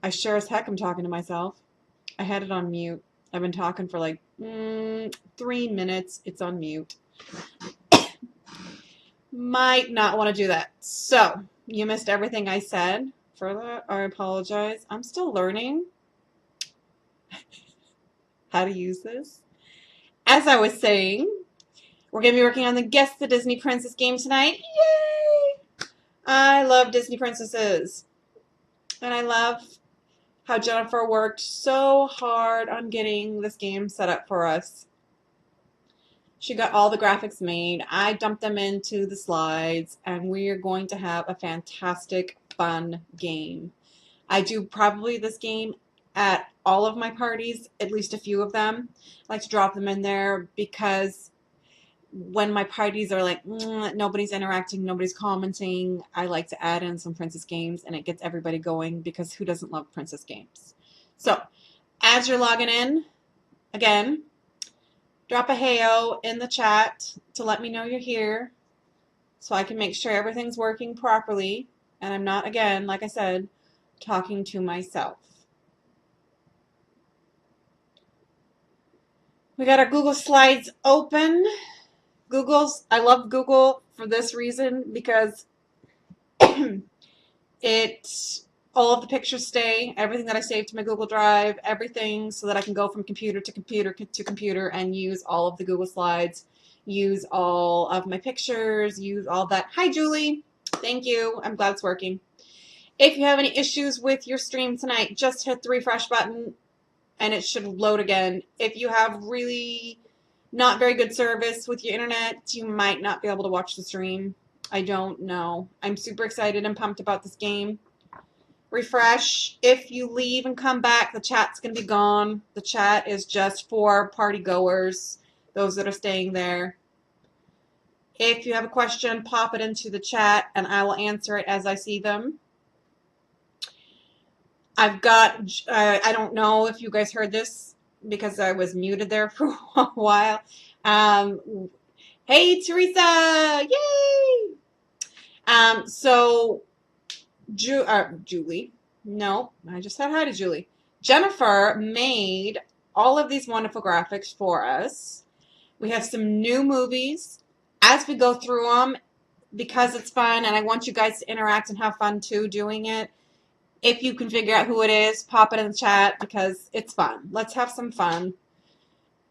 I sure as heck am talking to myself. I had it on mute. I've been talking for like 3 minutes. It's on mute. Might not want to do that. So, you missed everything I said. For that, I apologize. I'm still learning how to use this. As I was saying, we're going to be working on the Guess the Disney Princess game tonight. Yay! I love Disney princesses. And I love how Jennifer worked so hard on getting this game set up for us. She got all the graphics made. I dumped them into the slides, and we are going to have a fantastic, fun game. I do probably this game at all of my parties, at least a few of them. I like to drop them in there because when my parties are like, nobody's interacting, nobody's commenting, I like to add in some princess games, and it gets everybody going because who doesn't love princess games? So, as you're logging in, again, drop a heyo in the chat to let me know you're here so I can make sure everything's working properly and I'm not, again, like I said, talking to myself. We got our Google Slides open. I love Google for this reason because all of the pictures stay, everything that I saved to my Google Drive, everything so that I can go from computer to computer to computer and use all of the Google Slides, use all of my pictures, use all that. Hi, Julie. Thank you. I'm glad it's working. If you have any issues with your stream tonight, just hit the refresh button and it should load again. If you have really not very good service with your internet, you might not be able to watch the stream. I don't know. I'm super excited and pumped about this game. Refresh. If you leave and come back, the chat's going to be gone. The chat is just for party goers, those that are staying there. If you have a question, pop it into the chat and I will answer it as I see them. I've got, I don't know if you guys heard this because I was muted there for a while. Hey, Teresa! Yay! Julie. No, I just said hi to Julie. Jennifer made all of these wonderful graphics for us. We have some new movies. As we go through them, because it's fun and I want you guys to interact and have fun too doing it, if you can figure out who it is, pop it in the chat because it's fun. Let's have some fun.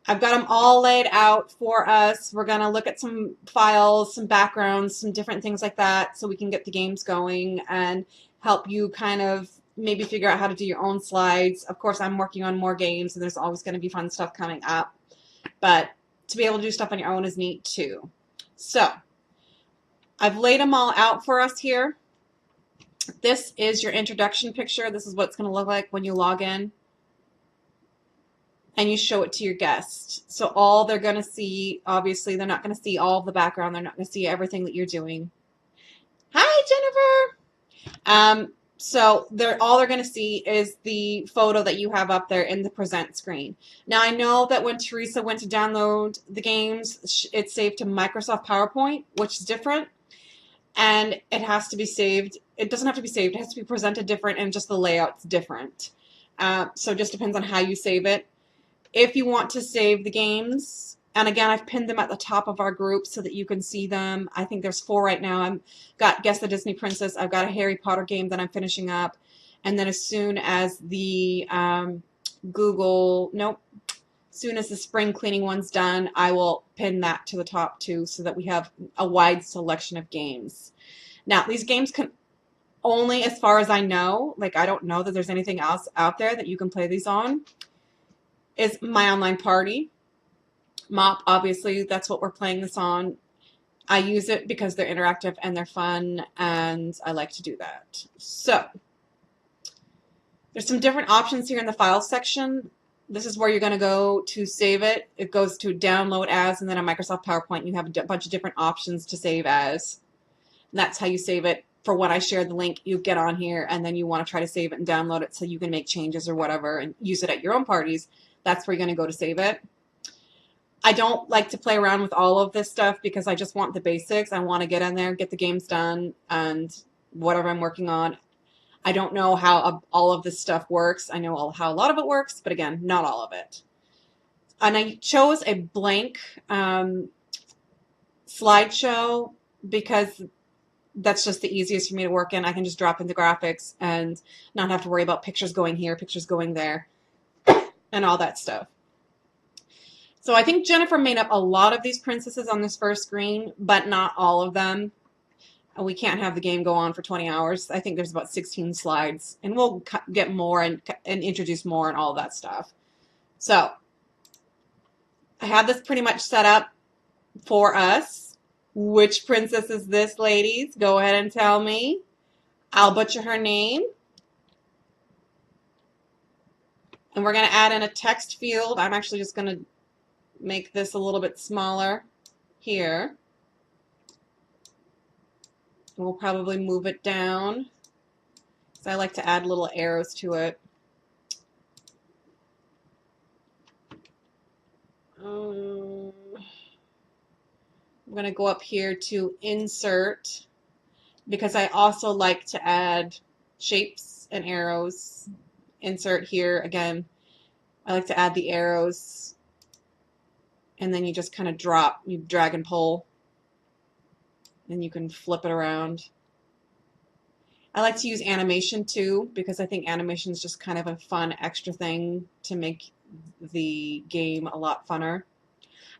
I've got them all laid out for us. We're going to look at some files, some backgrounds, some different things like that so we can get the games going and help you kind of maybe figure out how to do your own slides. Of course, I'm working on more games, and there's always going to be fun stuff coming up. But to be able to do stuff on your own is neat, too. So I've laid them all out for us here. This is your introduction picture. This is what it's going to look like when you log in. And you show it to your guests. So all they're going to see, obviously, they're not going to see all of the background. They're not going to see everything that you're doing. Hi, Jennifer. So all they're going to see is the photo that you have up there in the present screen. Now, I know that when Teresa went to download the games, it's saved to Microsoft PowerPoint, which is different. And it has to be saved. It doesn't have to be saved. It has to be presented different, and just the layout's different. So it just depends on how you save it. If you want to save the games, and again, I've pinned them at the top of our group so that you can see them. I think there's 4 right now. I've got Guess the Disney Princess. I've got a Harry Potter game that I'm finishing up. And then as soon as the soon as the spring cleaning one's done, I will pin that to the top too so that we have a wide selection of games. Now, these games can only, as far as I know, like I don't know that there's anything else out there that you can play these on, is My Online Party. Mop, obviously, that's what we're playing this on. I use it because they're interactive and they're fun, and I like to do that. So, there's some different options here in the Files section. This is where you're going to go to save it. It goes to Download As, and then a Microsoft PowerPoint. You have a bunch of different options to save as. And that's how you save it. For when I share the link, you get on here, and then you want to try to save it and download it so you can make changes or whatever and use it at your own parties. That's where you're going to go to save it. I don't like to play around with all of this stuff because I just want the basics. I want to get in there, get the games done, and whatever I'm working on. I don't know how all of this stuff works. I know how a lot of it works, but again, not all of it. And I chose a blank slideshow because that's just the easiest for me to work in. I can just drop into graphics and not have to worry about pictures going here, pictures going there, and all that stuff. So I think Jennifer made up a lot of these princesses on this first screen, but not all of them. We can't have the game go on for 20 hours. I think there's about 16 slides, and we'll get more and introduce more and all of that stuff. So I have this pretty much set up for us. Which princess is this, ladies? Go ahead and tell me. I'll butcher her name. And we're going to add in a text field. I'm actually just going to make this a little bit smaller here. We'll probably move it down, because I like to add little arrows to it. I'm going to go up here to insert, because I also like to add shapes and arrows. Insert here again. I like to add the arrows, and then you just kind of drop, you drag and pull, and you can flip it around. I like to use animation too, because I think animation is just kind of a fun extra thing to make the game a lot funner.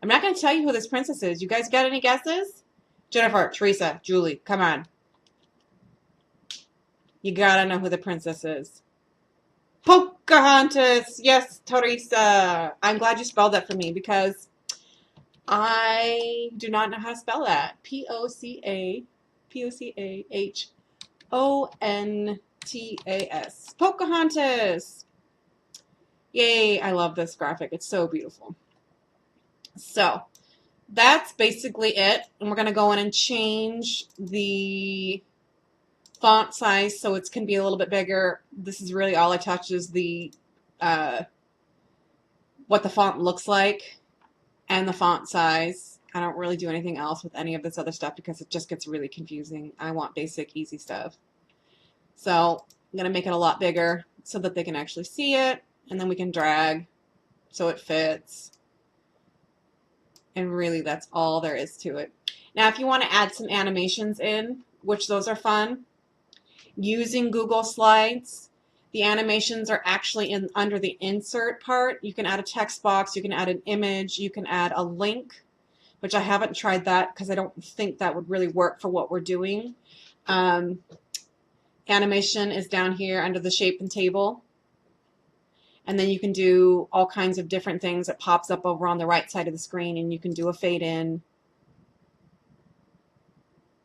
I'm not going to tell you who this princess is. You guys got any guesses? Jennifer, Teresa, Julie, come on. You gotta know who the princess is. Pocahontas! Yes, Teresa. I'm glad you spelled that for me, because I do not know how to spell that. P-O-C-A-H-O-N-T-A-S. Pocahontas! Yay, I love this graphic. It's so beautiful. So, that's basically it. And we're going to go in and change the font size so it can be a little bit bigger. This is really all I touch is the what the font looks like and the font size. I don't really do anything else with any of this other stuff because it just gets really confusing. I want basic, easy stuff. So I'm going to make it a lot bigger so that they can actually see it, and then we can drag so it fits. And really, that's all there is to it. Now, if you want to add some animations in, which those are fun, using Google Slides, the animations are actually under the insert part. You can add a text box, you can add an image, you can add a link, which I haven't tried that because I don't think that would really work for what we're doing. Animation is down here under the shape and table. And then you can do all kinds of different things. It pops up over on the right side of the screen, and you can do a fade in.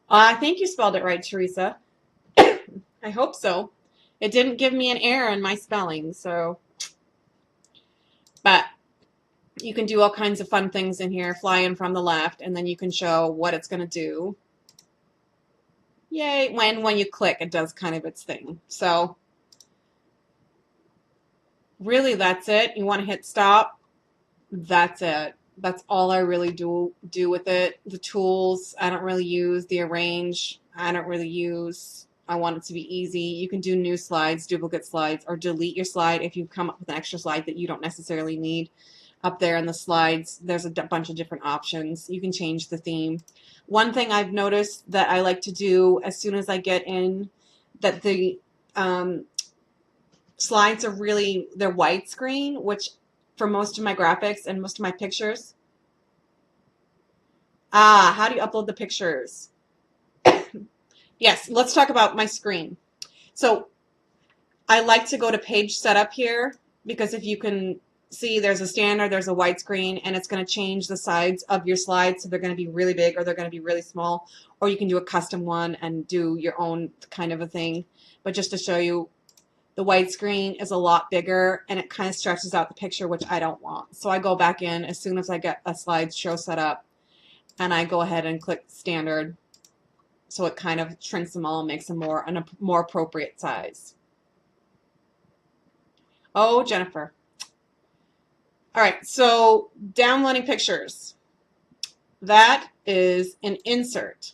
I think you spelled it right, Teresa. I hope so. It didn't give me an error in my spelling, so. But you can do all kinds of fun things in here, fly in from the left, and then you can show what it's going to do. Yay. When you click, it does kind of its thing. So really, that's it. You want to hit stop. That's it. That's all I really do with it. The tools, I don't really use. The arrange, I don't really use. I want it to be easy. You can do new slides, duplicate slides, or delete your slide if you come up with an extra slide that you don't necessarily need. Up there in the slides, there's a bunch of different options. You can change the theme. One thing I've noticed that I like to do as soon as I get in that the slides are really, they're widescreen, which for most of my graphics and most of my pictures. How do you upload the pictures? Yes, let's talk about my screen. So I like to go to page setup here, because if you can see, there's a standard, there's a widescreen, and it's going to change the sides of your slides, so they're going to be really big or they're going to be really small, or you can do a custom one and do your own kind of a thing. But just to show you, the widescreen is a lot bigger, and it kind of stretches out the picture, which I don't want. So I go back in as soon as I get a slideshow set up, and I go ahead and click standard, so it kind of shrinks them all and makes them a more appropriate size. Oh, Jennifer. All right, so downloading pictures. That is an insert.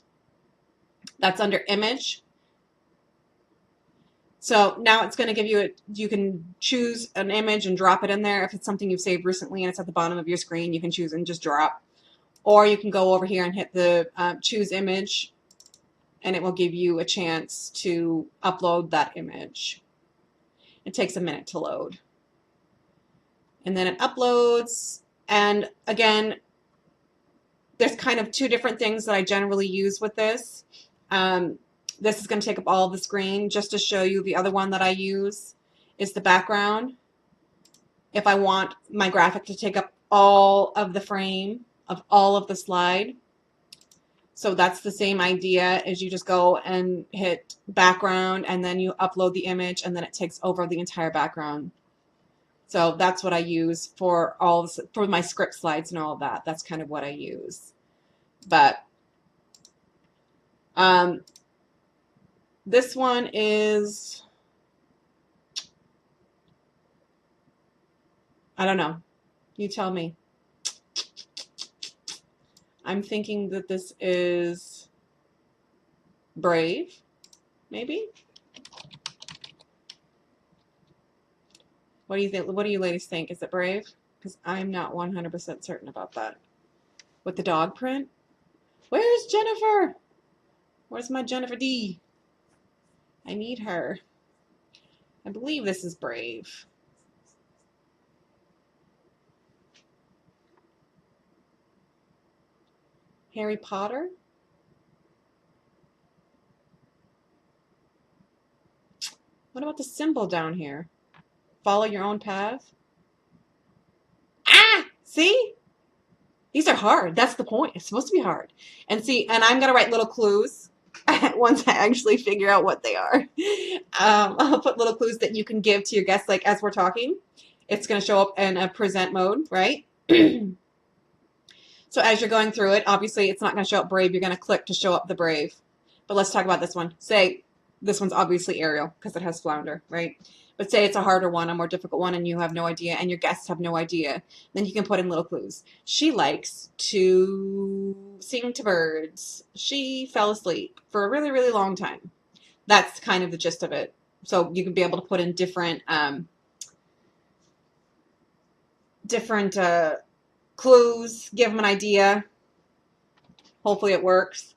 That's under image. So now it's going to give you you can choose an image and drop it in there. If it's something you've saved recently and it's at the bottom of your screen, you can choose and just drop. Or you can go over here and hit the choose image, and it will give you a chance to upload that image. It takes a minute to load. And then it uploads. And again, there's kind of two different things that I generally use with this. This is going to take up all of the screen. Just to show you, the other one that I use is the background. If I want my graphic to take up all of the frame of all of the slide. So that's the same idea, as you just go and hit background and then you upload the image and then it takes over the entire background. So that's what I use for for my script slides and all of that. That's kind of what I use. But this one is, I don't know. You tell me. I'm thinking that this is Brave, maybe? What do you think? What do you ladies think? Is it Brave? Because I'm not 100% certain about that. With the dog print? Where's Jennifer? Where's my Jennifer D? I need her. I believe this is Brave. Harry Potter? What about the symbol down here? Follow your own path? Ah! See? These are hard. That's the point. It's supposed to be hard. And see, and I'm going to write little clues once I actually figure out what they are. I'll put little clues that you can give to your guests, like as we're talking. It's going to show up in a present mode, right? So as you're going through it, obviously it's not going to show up Brave. You're going to click to show up the Brave. But let's talk about this one. Say this one's obviously Ariel because it has flounder, right? But say it's a harder one, a more difficult one, and you have no idea, and your guests have no idea. Then you can put in little clues. She likes to sing to birds. She fell asleep for a really, really long time. That's kind of the gist of it. So you can be able to put in different clues, give them an idea. Hopefully it works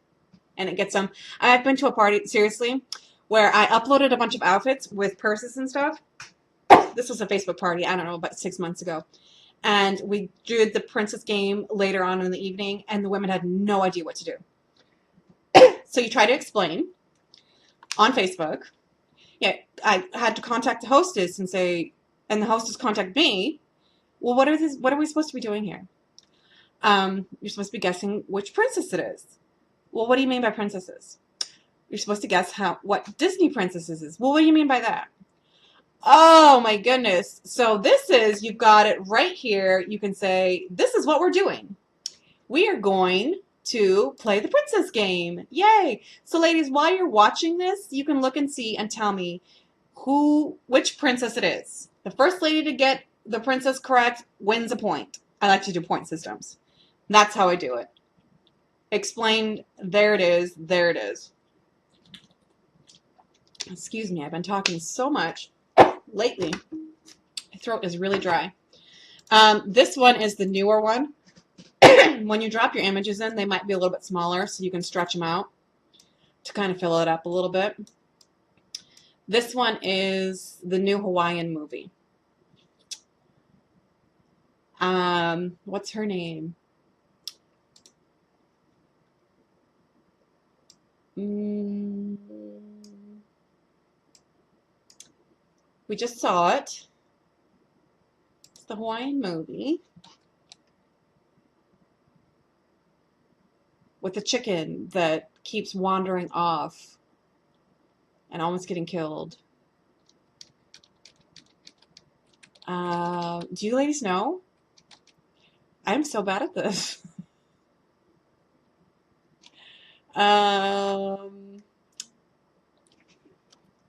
and it gets them. I've been to a party, seriously, where I uploaded a bunch of outfits with purses and stuff. This was a Facebook party, I don't know, about 6 months ago. And we did the princess game later on in the evening, and the women had no idea what to do. So you try to explain on Facebook. Yeah, I had to contact the hostess and say, and the hostess contacted me. Well, what are we supposed to be doing here? You're supposed to be guessing which princess it is. Well, what do you mean by princesses? You're supposed to guess what Disney princesses is. Well, what do you mean by that? Oh my goodness. So this is, you've got it right here. You can say, this is what we're doing. We are going to play the princess game. Yay. So ladies, while you're watching this, you can look and see and tell me which princess it is. The first lady to get the princess correct wins a point. I like to do point systems. That's how I do it. Explained. There it is. There it is. Excuse me. I've been talking so much lately. My throat is really dry. This one is the newer one. When you drop your images in, they might be a little bit smaller, so you can stretch them out to kind of fill it up a little bit. This one is the new Hawaiian movie. What's her name? We just saw it. It's the Hawaiian movie with the chicken that keeps wandering off and almost getting killed. Do you ladies know? I'm so bad at this.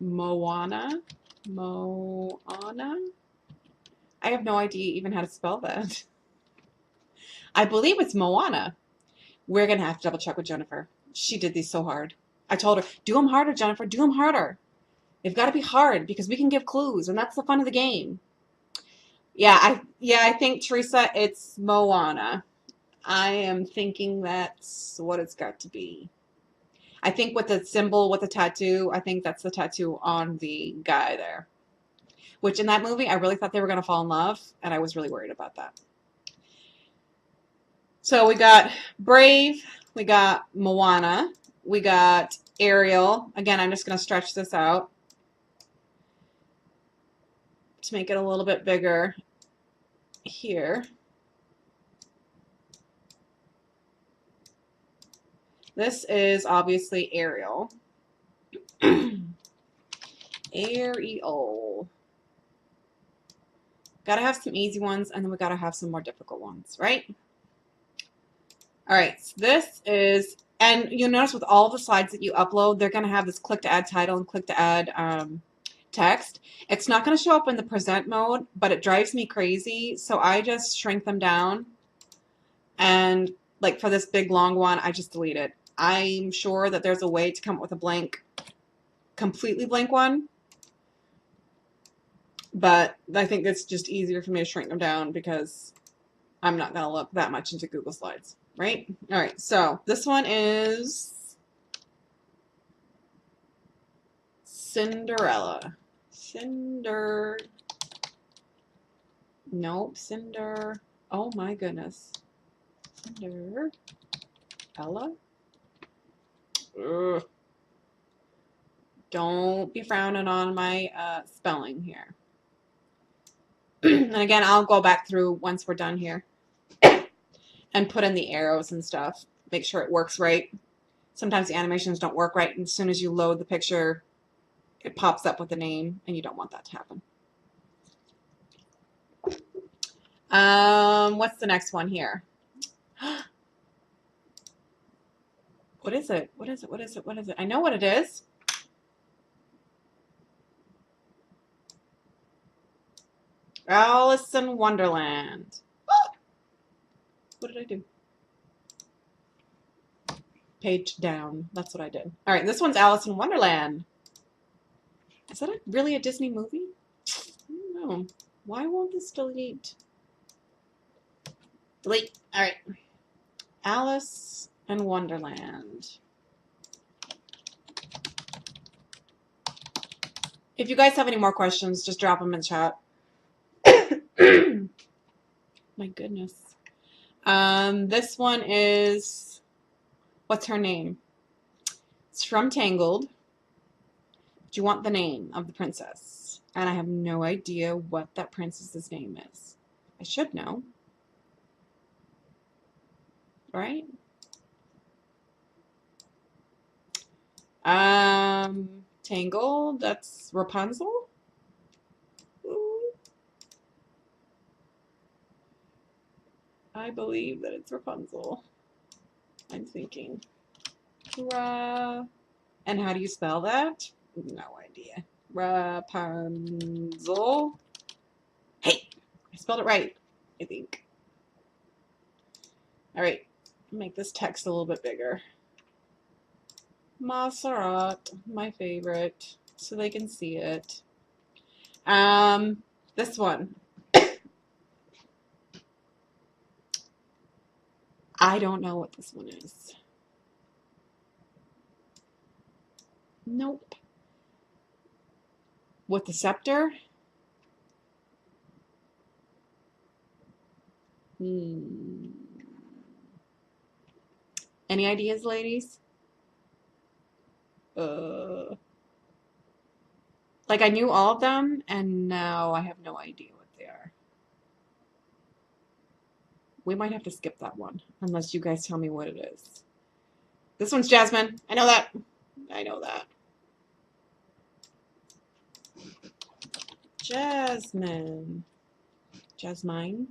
Moana? I have no idea even how to spell that. I believe it's Moana. We're going to have to double check with Jennifer. She did these so hard. I told her, do them harder, Jennifer. Do them harder. They've got to be hard because we can give clues, and that's the fun of the game. I think Teresa, it's Moana. I am thinking that's what it's got to be. I think with the symbol with the tattoo, I think that's the tattoo on the guy there. Which in that movie, I really thought they were going to fall in love, and I was really worried about that. So we got Brave, we got Moana, we got Ariel. Again, I'm just going to stretch this out to make it a little bit bigger here. This is obviously Ariel. Ariel. Gotta have some easy ones, and then we gotta have some more difficult ones, right? All right, so this is, and you'll notice with all the slides that you upload, they're gonna have this click to add title and click to add text. It's not gonna show up in the present mode, but it drives me crazy, so I just shrink them down, and like for this big long one, I just delete it. I'm sure that there's a way to come up with a blank, completely blank one, but I think it's just easier for me to shrink them down because I'm not going to look that much into Google Slides, right? All right, so this one is Cinderella. Nope, Cinder. Oh my goodness. Cinderella? Ugh. Don't be frowning on my spelling here. And again, I'll go back through once we're done here and put in the arrows and stuff. Make sure it works right. Sometimes the animations don't work right, and as soon as you load the picture, it pops up with the name, and you don't want that to happen. What's the next one here? What is it? What is it? What is it? What is it? I know what it is. Alice in Wonderland. What did I do? Page down. That's what I did. All right, this one's Alice in Wonderland. Is that really a Disney movie? I don't know. Why won't this delete? Delete. All right. Alice in Wonderland. If you guys have any more questions, just drop them in chat. My goodness. This one is, what's her name? It's from Tangled. Do you want the name of the princess? And I have no idea what that princess's name is. I should know. Right? Tangled, that's Rapunzel? Ooh. I believe that it's Rapunzel. I'm thinking. And how do you spell that? No idea. Rapunzel. Hey, I spelled it right, I think. All right, make this text a little bit bigger. Montserrat, my favorite, so they can see it. This one. I don't know what this one is. Nope. With the scepter? Any ideas, ladies? Like, I knew all of them, and now I have no idea what they are. We might have to skip that one, unless you guys tell me what it is. This one's Jasmine. I know that. I know that. Jasmine. Jasmine.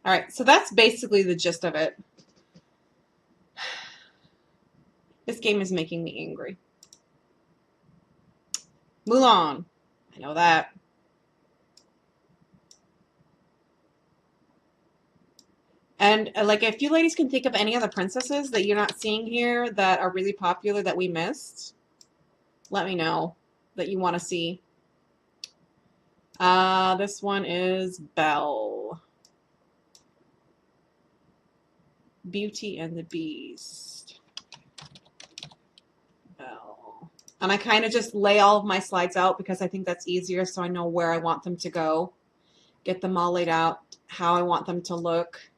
All right, so that's basically the gist of it. This game is making me angry. Mulan. I know that. And like, if you ladies can think of any other princesses that you're not seeing here that are really popular that we missed, let me know that you want to see. This one is Belle. Beauty and the Beast. Belle. And I kind of just lay all of my slides out because I think that's easier so I know where I want them to go. Get them all laid out, how I want them to look.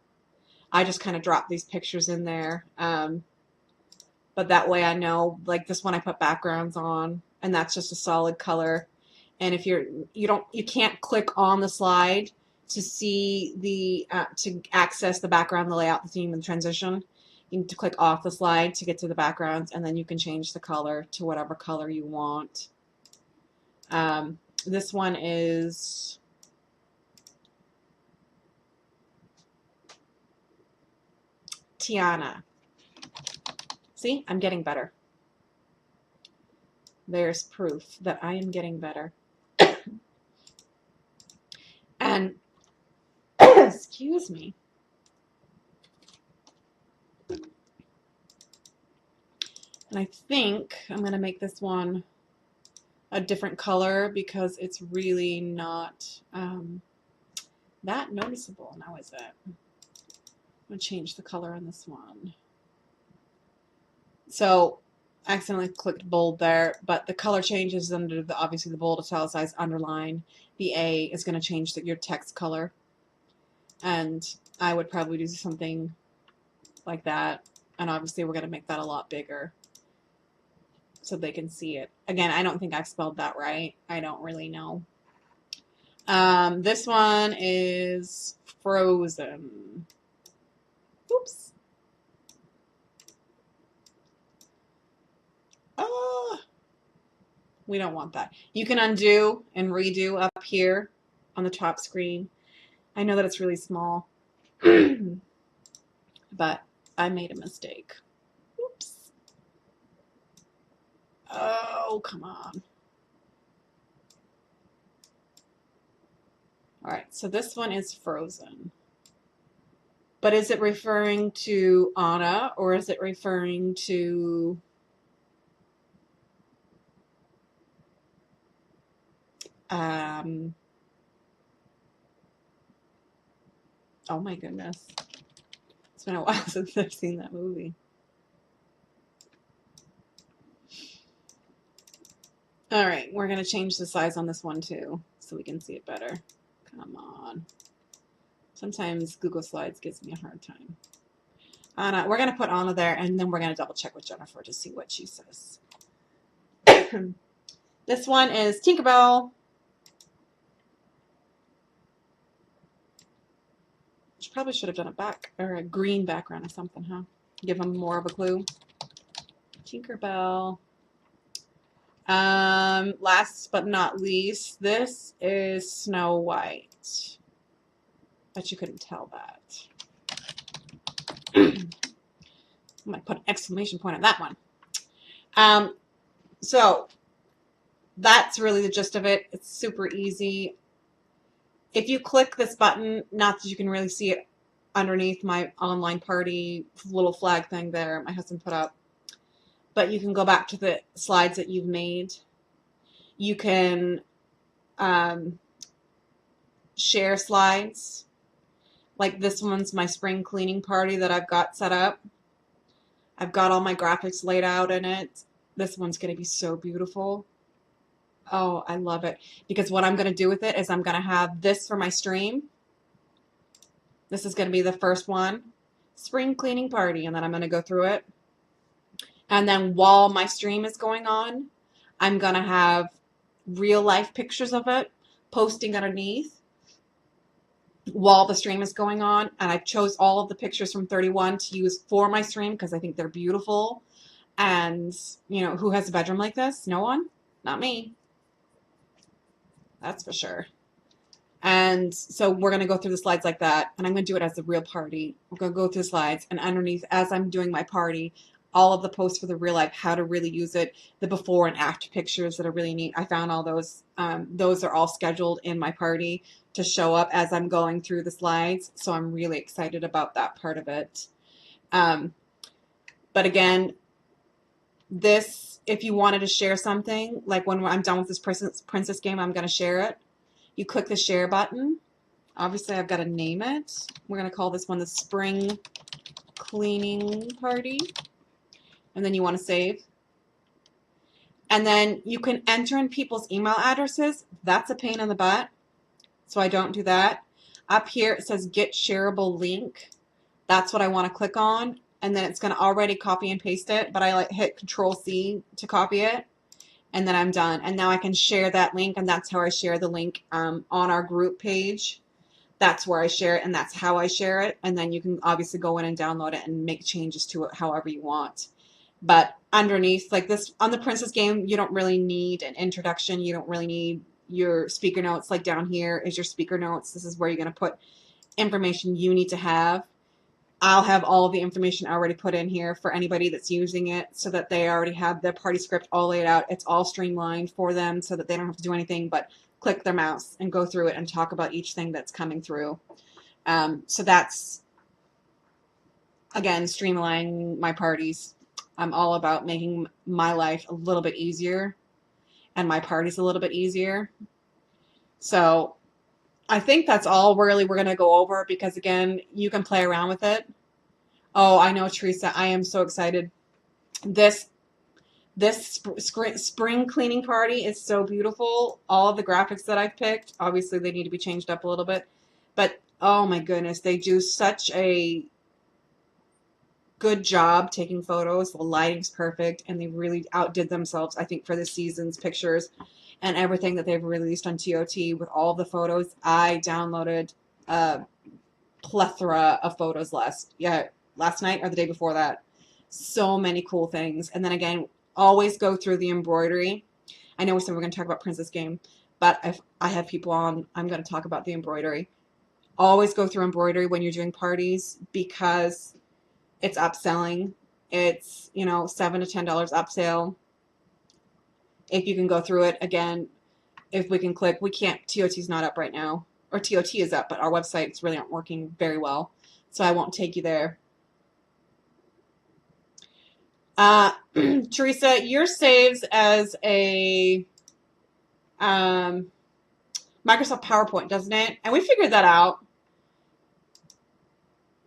I just kind of drop these pictures in there. But that way I know, like this one I put backgrounds on, and that's just a solid color. And if you can't click on the slide to see the to access the background, the layout, the theme, and the transition. You need to click off the slide to get to the backgrounds, and then you can change the color to whatever color you want. This one is Tiana. See, I'm getting better. There's proof that I am getting better. And excuse me. And I think I'm going to make this one a different color because it's really not that noticeable. Now is it? I'm going to change the color on this one. So I accidentally clicked bold there, but the color changes under the, obviously the bold, italicized, underline. The A is going to change your text color. And I would probably do something like that. And obviously we're going to make that a lot bigger so they can see it. Again, I don't think I've spelled that right. I don't really know. This one is Frozen. Oops. We don't want that. You can undo and redo up here on the top screen. I know that it's really small, but I made a mistake. Oops. Oh, come on. All right, so this one is Frozen. But is it referring to Anna or is it referring to oh my goodness. It's been a while since I've seen that movie. All right, we're going to change the size on this one too so we can see it better. Come on. Sometimes Google Slides gives me a hard time. Anna, we're going to put Anna there, and then we're going to double check with Jennifer to see what she says. This one is Tinkerbell. She probably should have done a green background or something, huh? Give them more of a clue. Tinkerbell. Last but not least, this is Snow White. Bet you couldn't tell that. I might put an exclamation point on that one. So that's really the gist of it. It's super easy. If you click this button, not that you can really see it underneath my online party little flag thing there my husband put up, but you can go back to the slides that you've made. You can share slides. Like this one's my spring cleaning party that I've got set up. I've got all my graphics laid out in it. This one's going to be so beautiful. Oh, I love it. Because what I'm going to do with it is I'm going to have this for my stream. This is going to be the first one. Spring cleaning party. And then I'm going to go through it. And then while my stream is going on, I'm going to have real life pictures of it posting underneath while the stream is going on. And I chose all of the pictures from 31 to use for my stream because I think they're beautiful. And, you know, who has a bedroom like this? No one? Not me. That's for sure. And so we're going to go through the slides like that. And I'm going to do it as a real party. We're going to go through the slides. And underneath, as I'm doing my party, all of the posts for the real life, how to really use it, the before and after pictures that are really neat. I found all those. Those are all scheduled in my party to show up as I'm going through the slides. So I'm really excited about that part of it. But again, this if you wanted to share something, like when I'm done with this princess game, I'm going to share it. You click the share button. Obviously, I've got to name it. We're going to call this one the Spring Cleaning Party. And then you want to save. And then you can enter in people's email addresses. That's a pain in the butt, so I don't do that. Up here it says Get Shareable Link. That's what I want to click on, and then it's going to already copy and paste it, but I hit Control-C to copy it, and then I'm done. And now I can share that link, and that's how I share the link on our group page. That's where I share it, and that's how I share it, and then you can obviously go in and download it and make changes to it however you want. But underneath, like this, on the Princess game, you don't really need an introduction. You don't really need your speaker notes. Like down here is your speaker notes. This is where you're going to put information you need to have. I'll have all of the information already put in here for anybody that's using it so that they already have their party script all laid out. It's all streamlined for them so that they don't have to do anything but click their mouse and go through it and talk about each thing that's coming through. So that's, again, streamlining my parties. I'm all about making my life a little bit easier and my parties a little bit easier. So I think that's all really we're going to go over because, again, you can play around with it. Oh, I know, Teresa. I am so excited. This spring cleaning party is so beautiful. All of the graphics that I've picked, obviously they need to be changed up a little bit. But, oh my goodness, they do such a good job taking photos. The lighting's perfect, and they really outdid themselves, I think, for this season's pictures and everything that they've released on TOT with all the photos. I downloaded a plethora of photos last night or the day before that. So many cool things. And then again, always go through the embroidery. I know we said we're going to talk about Princess Game, but if I have people on, I'm going to talk about the embroidery. Always go through embroidery when you're doing parties because it's upselling. It's, $7 to $10 upsale. If you can go through it, again, if we can click, we can't, TOT's not up right now. Or TOT is up, but our websites really aren't working very well. So I won't take you there. Teresa, yours saves as a Microsoft PowerPoint, doesn't it? And we figured that out.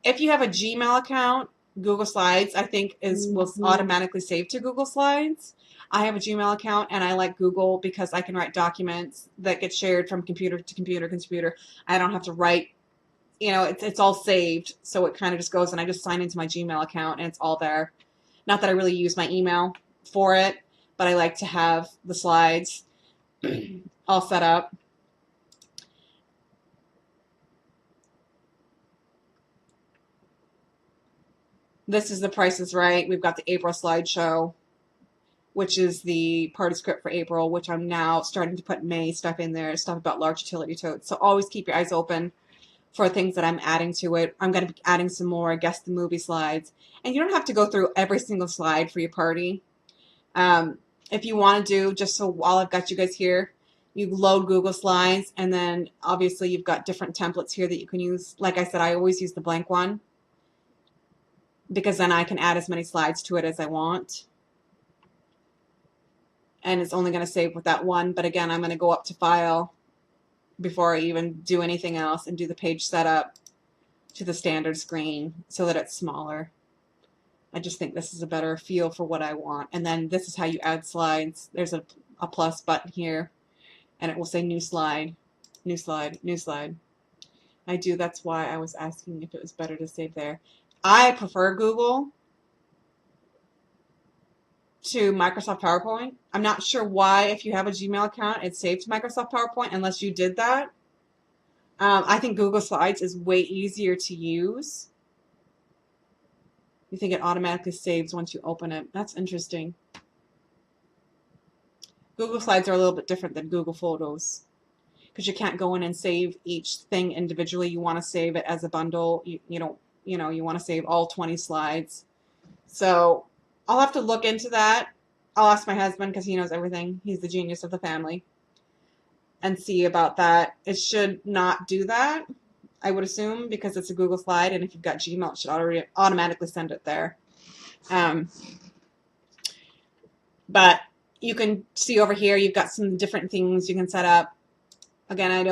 If you have a Gmail account, Google Slides, I think, will automatically save to Google Slides. I have a Gmail account, and I like Google because I can write documents that get shared from computer to computer. I don't have to write, it's all saved, so it kind of just goes, and I just sign into my Gmail account, and it's all there. Not that I really use my email for it, but I like to have the slides all set up. This is The Price is Right. We've got the April slideshow, which is the party script for April, which I'm now starting to put May stuff in there, stuff about large utility totes. So always keep your eyes open for things that I'm adding to it. I'm going to be adding some more Guess the Movie slides. And you don't have to go through every single slide for your party. If you want to do, just so while I've got you guys here, you load Google Slides, and then obviously you've got different templates here that you can use. Like I said, I always use the blank one because then I can add as many slides to it as I want. And it's only going to save with that one. But again, I'm going to go up to File before I even do anything else and do the page setup to the standard screen so that it's smaller. I just think this is a better feel for what I want. And then this is how you add slides. There's a plus button here, and it will say new slide, new slide, new slide. That's why I was asking if it was better to save there. I prefer Google to Microsoft PowerPoint. I'm not sure why, if you have a Gmail account, it's saved to Microsoft PowerPoint unless you did that. I think Google Slides is way easier to use. You think it automatically saves once you open it. That's interesting. Google Slides are a little bit different than Google Photos because you can't go in and save each thing individually. You want to save it as a bundle. You want to save all 20 slides. So I'll have to look into that. I'll ask my husband because he knows everything. He's the genius of the family. And see about that. It should not do that, I would assume, because it's a Google Slide, and if you've got Gmail, it should already automatically send it there. But you can see over here, you've got some different things you can set up. Again,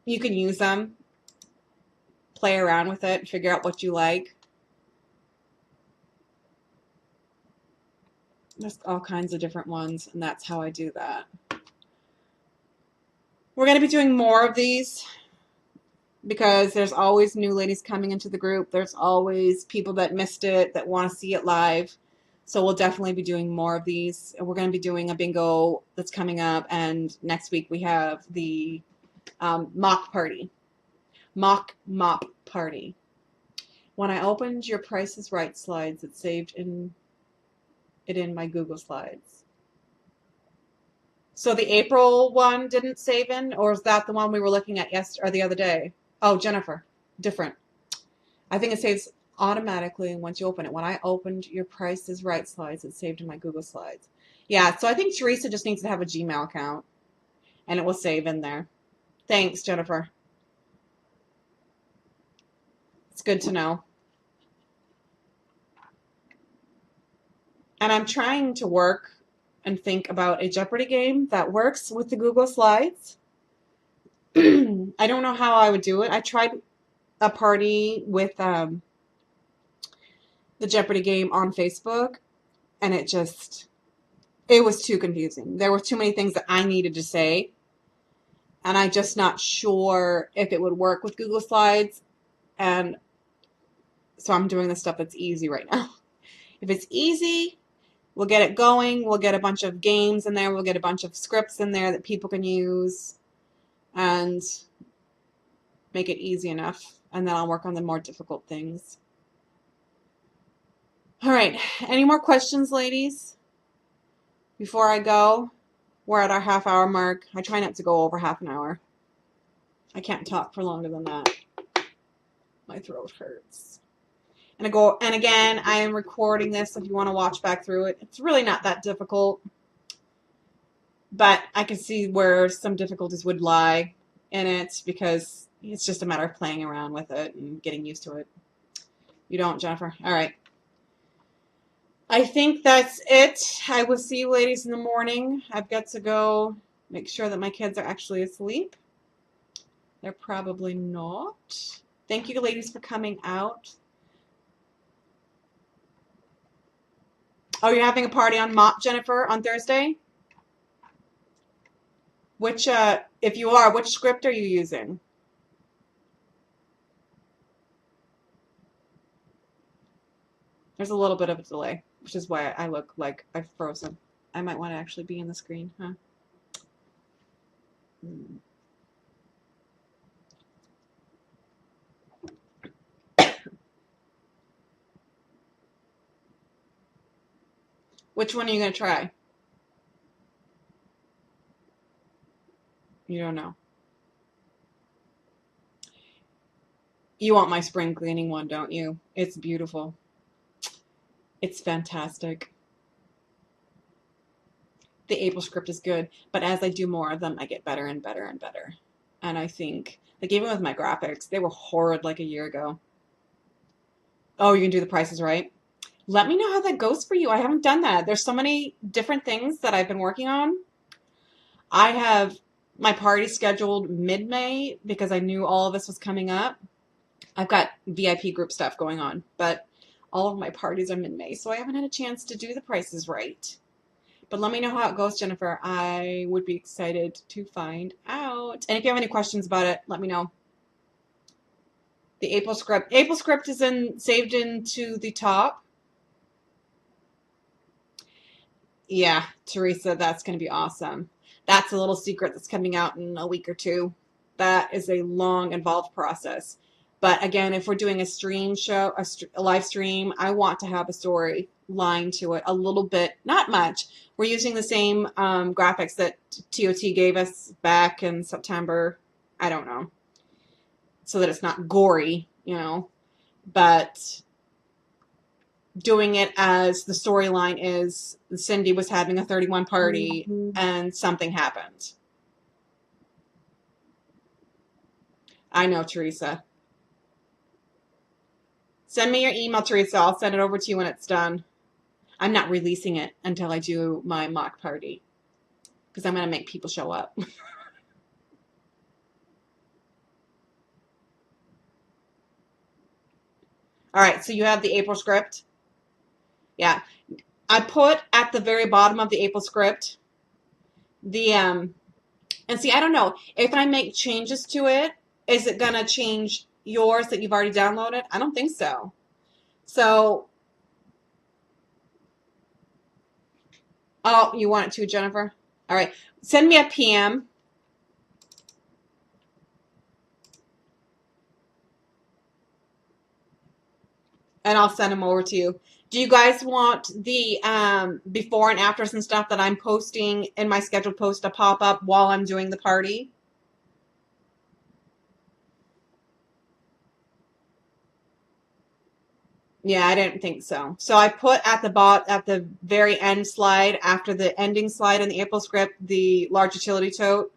you can use them, play around with it, figure out what you like. There's all kinds of different ones, and that's how I do that. We're going to be doing more of these because there's always new ladies coming into the group. There's always people that missed it that want to see it live. So we'll definitely be doing more of these. We're going to be doing a bingo that's coming up, and next week we have the mock party. Mock mop party. When I opened your Price is Right slides, it saved in my Google Slides. So the April one didn't save in, or is that the one we were looking at yesterday or the other day? Oh, Jennifer, different. I think it saves automatically once you open it. When I opened your Price is Right slides, it saved in my Google Slides. Yeah, so I think Teresa just needs to have a Gmail account, and it will save in there. Thanks, Jennifer. It's good to know. And I'm trying to work and think about a Jeopardy game that works with the Google Slides. I don't know how I would do it. I tried a party with the Jeopardy game on Facebook, and it was too confusing. There were too many things that I needed to say, and I'm just not sure if it would work with Google Slides, and so I'm doing the stuff that's easy right now. If it's easy, we'll get it going. We'll get a bunch of games in there. We'll get a bunch of scripts in there that people can use and make it easy enough. And then I'll work on the more difficult things. All right. Any more questions, ladies? Before I go, we're at our half-hour mark. I try not to go over half an hour. I can't talk for longer than that. My throat hurts. And again, I am recording this if you want to watch back through it. It's really not that difficult, but I can see where some difficulties would lie in it because it's just a matter of playing around with it and getting used to it. You don't, Jennifer? All right. I think that's it. I will see you ladies in the morning. I've got to go make sure that my kids are actually asleep. They're probably not. Thank you, ladies, for coming out. Oh, you're having a party on Mop, Jennifer, on Thursday? Which, if you are, which script are you using? There's a little bit of a delay, which is why I look like I've frozen. I might want to actually be in the screen, huh? Which one are you going to try? You don't know. You want my spring cleaning one, don't you? It's beautiful. It's fantastic. The April script is good, but as I do more of them, I get better and better and better. And I think, like even with my graphics, they were horrid like a year ago. Oh, you can do the prices right? Let me know how that goes for you. I haven't done that. There's so many different things that I've been working on. I have my party scheduled mid-May because I knew all of this was coming up. I've got VIP group stuff going on, but all of my parties are mid-May, so I haven't had a chance to do the prices right. But let me know how it goes, Jennifer. I would be excited to find out. And if you have any questions about it, let me know. The April script. April script is saved into the top. Yeah, Teresa, that's going to be awesome. That's a little secret that's coming out in a week or two. That is a long, involved process. But again, if we're doing a stream show, a live stream, I want to have a story line to it a little bit, not much. We're using the same graphics that TOT gave us back in September. I don't know. So that it's not gory, you know, but doing it as the storyline is Cindy was having a 31 party and something happened. I know, Teresa. Send me your email, Teresa. I'll send it over to you when it's done. I'm not releasing it until I do my mock party because I'm going to make people show up. All right, so you have the April script. Yeah. I put at the very bottom of the April script the, and see, I don't know. If I make changes to it, is it going to change yours that you've already downloaded? I don't think so. So, oh, you want it to, Jennifer? All right. Send me a PM. And I'll send them over to you. Do you guys want the before and afters and stuff that I'm posting in my scheduled post to pop up while I'm doing the party? Yeah, I didn't think so. So I put at the very end slide, after the ending slide in the April script, the large utility tote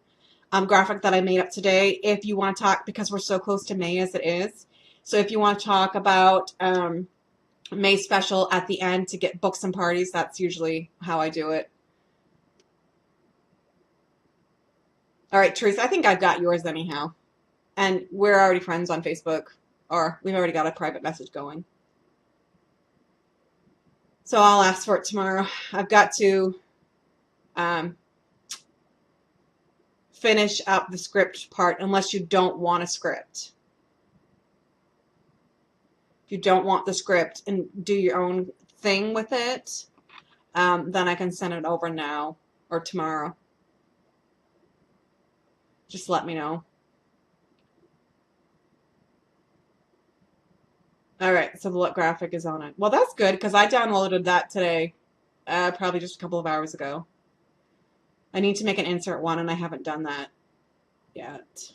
graphic that I made up today. If you want to talk, because we're so close to May as it is, so if you want to talk about May special at the end to get books and parties, that's usually how I do it. All right, Teresa, I think I've got yours anyhow. And we're already friends on Facebook, or we've already got a private message going. So I'll ask for it tomorrow. I've got to finish up the script part unless you don't want a script. If you don't want the script and do your own thing with it, then I can send it over now or tomorrow. Just let me know. All right, so the look graphic is on it. Well, that's good because I downloaded that today, probably just a couple of hours ago. I need to make an insert one, and I haven't done that yet.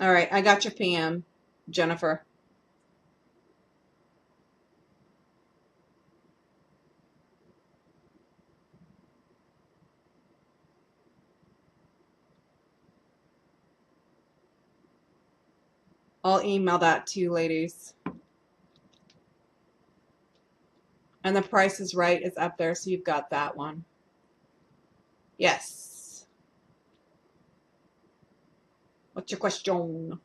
All right, I got your PM, Jennifer. I'll email that to you ladies. And The Price is Right is up there, so you've got that one. Yes. What's your question?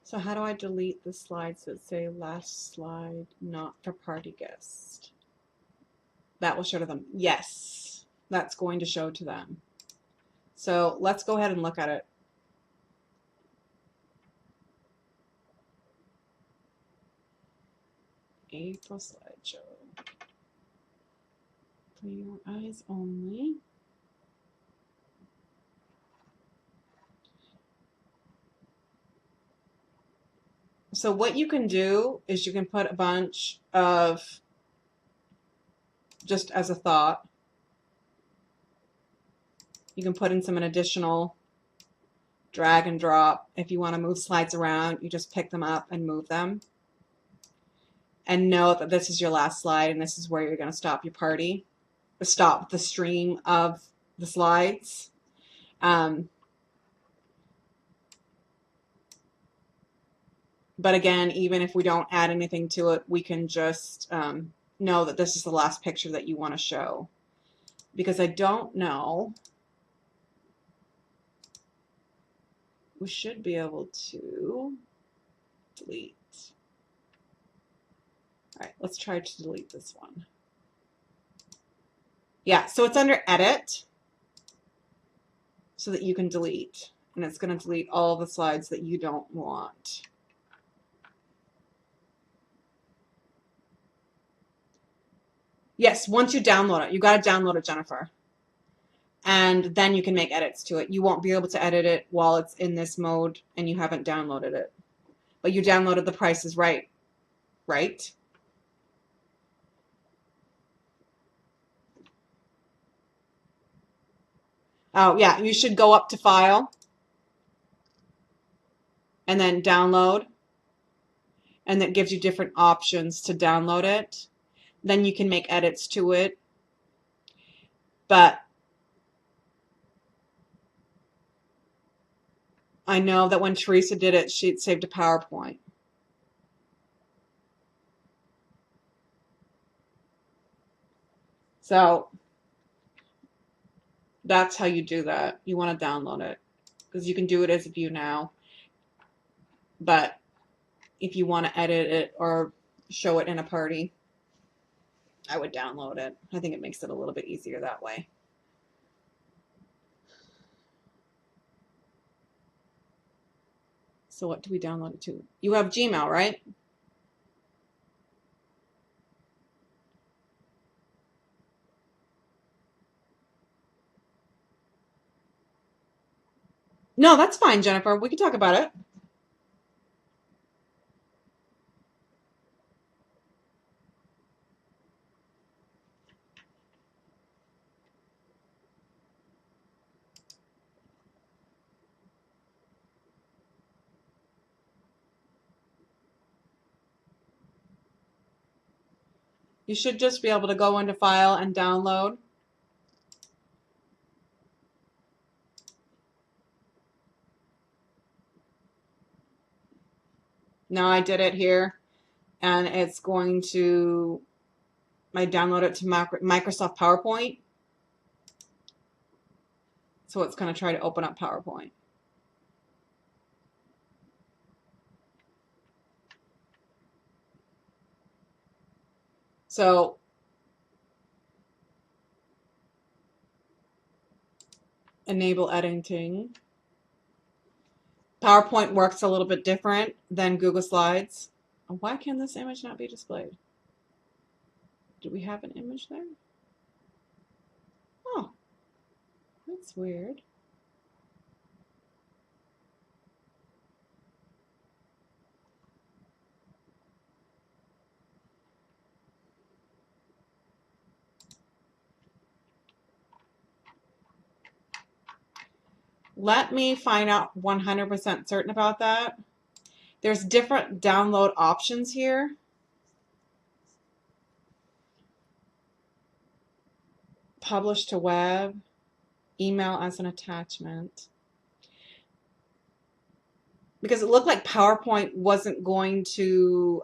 So how do I delete the slides that say last slide not for party guest? That will show to them. Yes, that's going to show to them. So let's go ahead and look at it. April slideshow. For your eyes only. So what you can do is you can put a bunch of, just as a thought, you can put in some additional drag and drop. If you want to move slides around, you just pick them up and move them. And know that this is your last slide and this is where you're going to stop your party, or stop the stream of the slides. But again, even if we don't add anything to it, we can just know that this is the last picture that you want to show. Because I don't know, we should be able to delete. All right, let's try to delete this one. Yeah, so it's under Edit so that you can delete. And it's going to delete all the slides that you don't want. Yes, once you download it, you got to download it, Jennifer. And then you can make edits to it. You won't be able to edit it while it's in this mode and you haven't downloaded it. but you downloaded The Price is Right, right? Oh, yeah, you should go up to File and then Download, and that gives you different options to download it. Then you can make edits to it. But I know that when Teresa did it, she saved a PowerPoint. So that's how you do that. You want to download it because you can do it as a view now. But if you want to edit it or show it in a party, I would download it. I think it makes it a little bit easier that way. So what do we download it to? You have Gmail, right? No, that's fine, Jennifer. We can talk about it. You should just be able to go into File and Download. Now I did it here, and it's going to, I download it to Microsoft PowerPoint. So it's going to try to open up PowerPoint. So enable editing. PowerPoint works a little bit different than Google Slides. Why can this image not be displayed? Do we have an image there? Oh, that's weird. Let me find out 100% certain about that. There's different download options here. Publish to web, email as an attachment. Because it looked like PowerPoint wasn't going to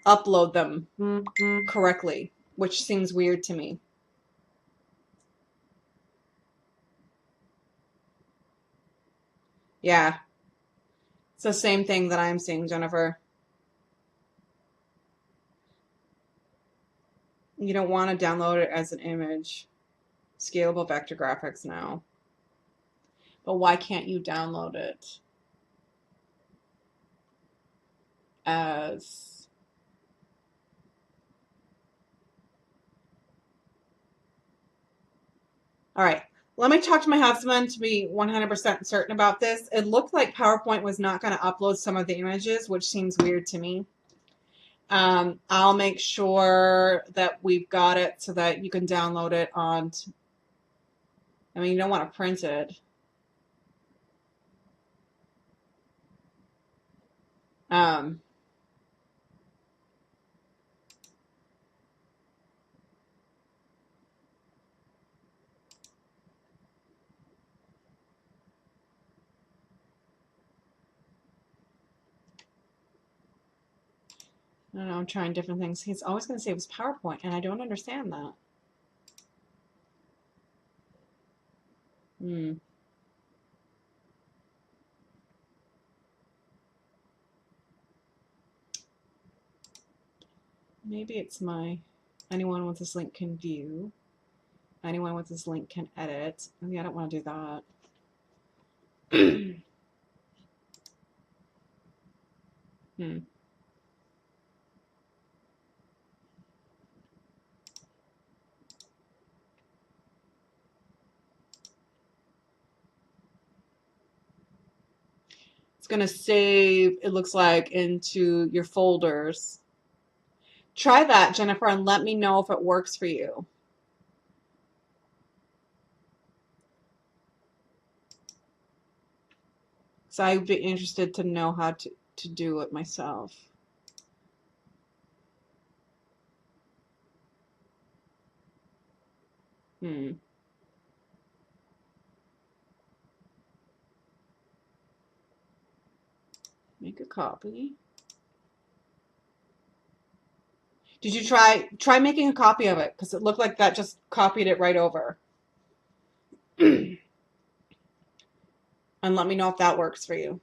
upload them correctly, which seems weird to me. Yeah. It's the same thing that I'm seeing, Jennifer. You don't want to download it as an image. Scalable vector graphics now. But why can't you download it as... All right. Let me talk to my husband to be 100% certain about this. It looked like PowerPoint was not going to upload some of the images, which seems weird to me. I'll make sure that we've got it so that you can download it on... I mean, you don't want to print it. I don't know, I'm trying different things. He's always going to say it was PowerPoint, and I don't understand that. Maybe it's my anyone with this link can view. Anyone with this link can edit. Maybe I don't want to do that. It's going to save, it looks like, into your folders. Try that, Jennifer, and let me know if it works for you. So I'd be interested to know how to do it myself. Make a copy. Did you try making a copy of it? Because it looked like that just copied it right over. And let me know if that works for you.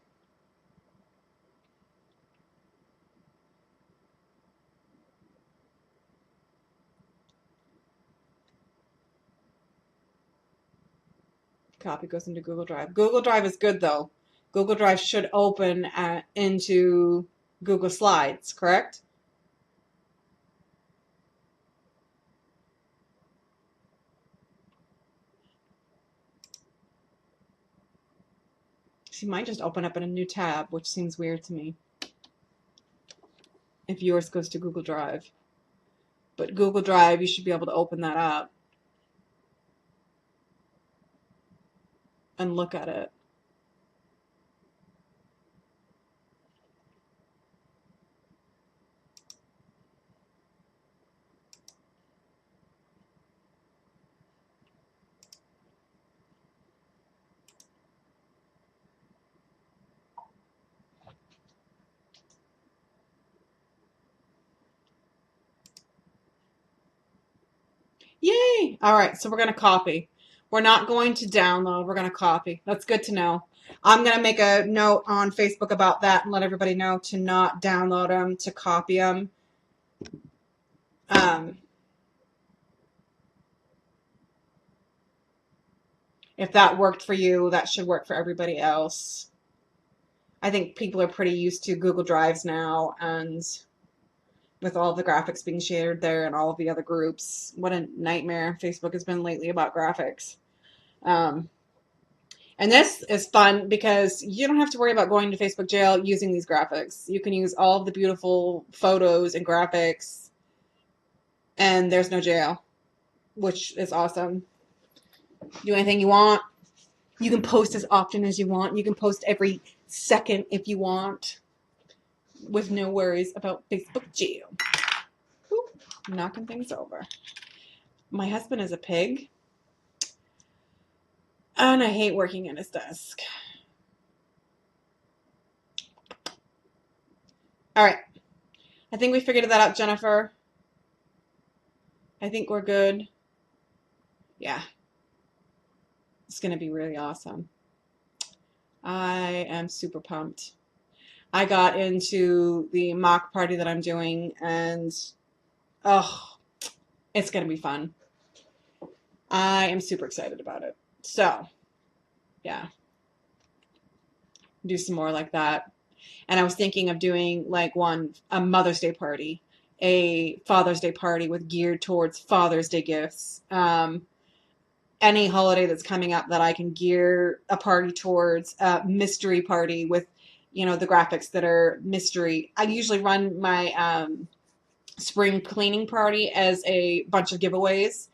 Copy goes into Google Drive. Google Drive is good though. Google Drive should open into Google Slides, correct? See, mine just opened up in a new tab, which seems weird to me. If yours goes to Google Drive. But Google Drive, you should be able to open that up and look at it. Yay! All right, so we're going to copy. We're not going to download. We're going to copy. That's good to know. I'm going to make a note on Facebook about that and let everybody know to not download them, to copy them. If that worked for you, that should work for everybody else. I think people are pretty used to Google Drives now, and with all the graphics being shared there and all of the other groups, what a nightmare Facebook has been lately about graphics. And this is fun because you don't have to worry about going to Facebook jail using these graphics. You can use all of the beautiful photos and graphics, and there's no jail, which is awesome. Do anything you want. You can post as often as you want. You can post every second if you want, with no worries about Facebook jail. Ooh, knocking things over. My husband is a pig, and I hate working at his desk. All right. I think we figured that out, Jennifer. I think we're good. Yeah. It's going to be really awesome. I am super pumped. I got into the mock party that I'm doing, and oh, it's going to be fun. I am super excited about it. So, yeah. Do some more like that. And I was thinking of doing like a Mother's Day party, a Father's Day party with geared towards Father's Day gifts. Any holiday that's coming up that I can gear a party towards, a mystery party with, the graphics that are mystery. I usually run my spring cleaning party as a bunch of giveaways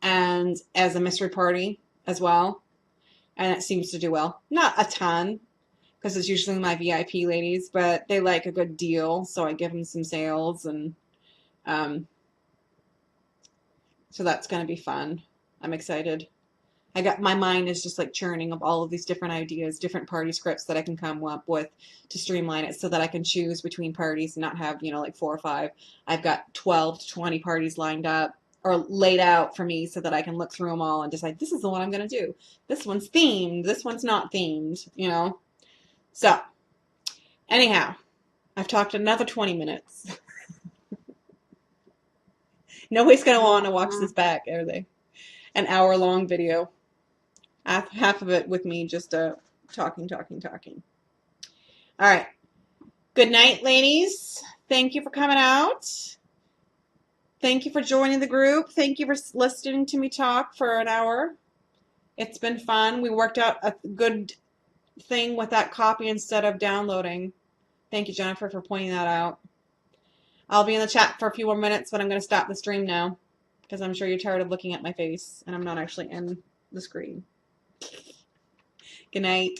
and as a mystery party as well. And it seems to do well. Not a ton, because it's usually my VIP ladies, but they like a good deal, so I give them some sales, and so that's going to be fun. I'm excited. My mind is just like churning of all of these different ideas, different party scripts that I can come up with to streamline it so that I can choose between parties and not have, like 4 or 5. I've got 12 to 20 parties lined up or laid out for me so that I can look through them all and decide, this is the one I'm going to do. This one's themed. This one's not themed, So, anyhow, I've talked another 20 minutes. Nobody's going to want to watch this back, are they? An hour-long video. Half of it with me just talking. All right. Good night, ladies. Thank you for coming out. Thank you for joining the group. Thank you for listening to me talk for an hour. It's been fun. We worked out a good thing with that copy instead of downloading. Thank you, Jennifer, for pointing that out. I'll be in the chat for a few more minutes, but I'm going to stop the stream now because I'm sure you're tired of looking at my face and I'm not actually in the screen. Good night.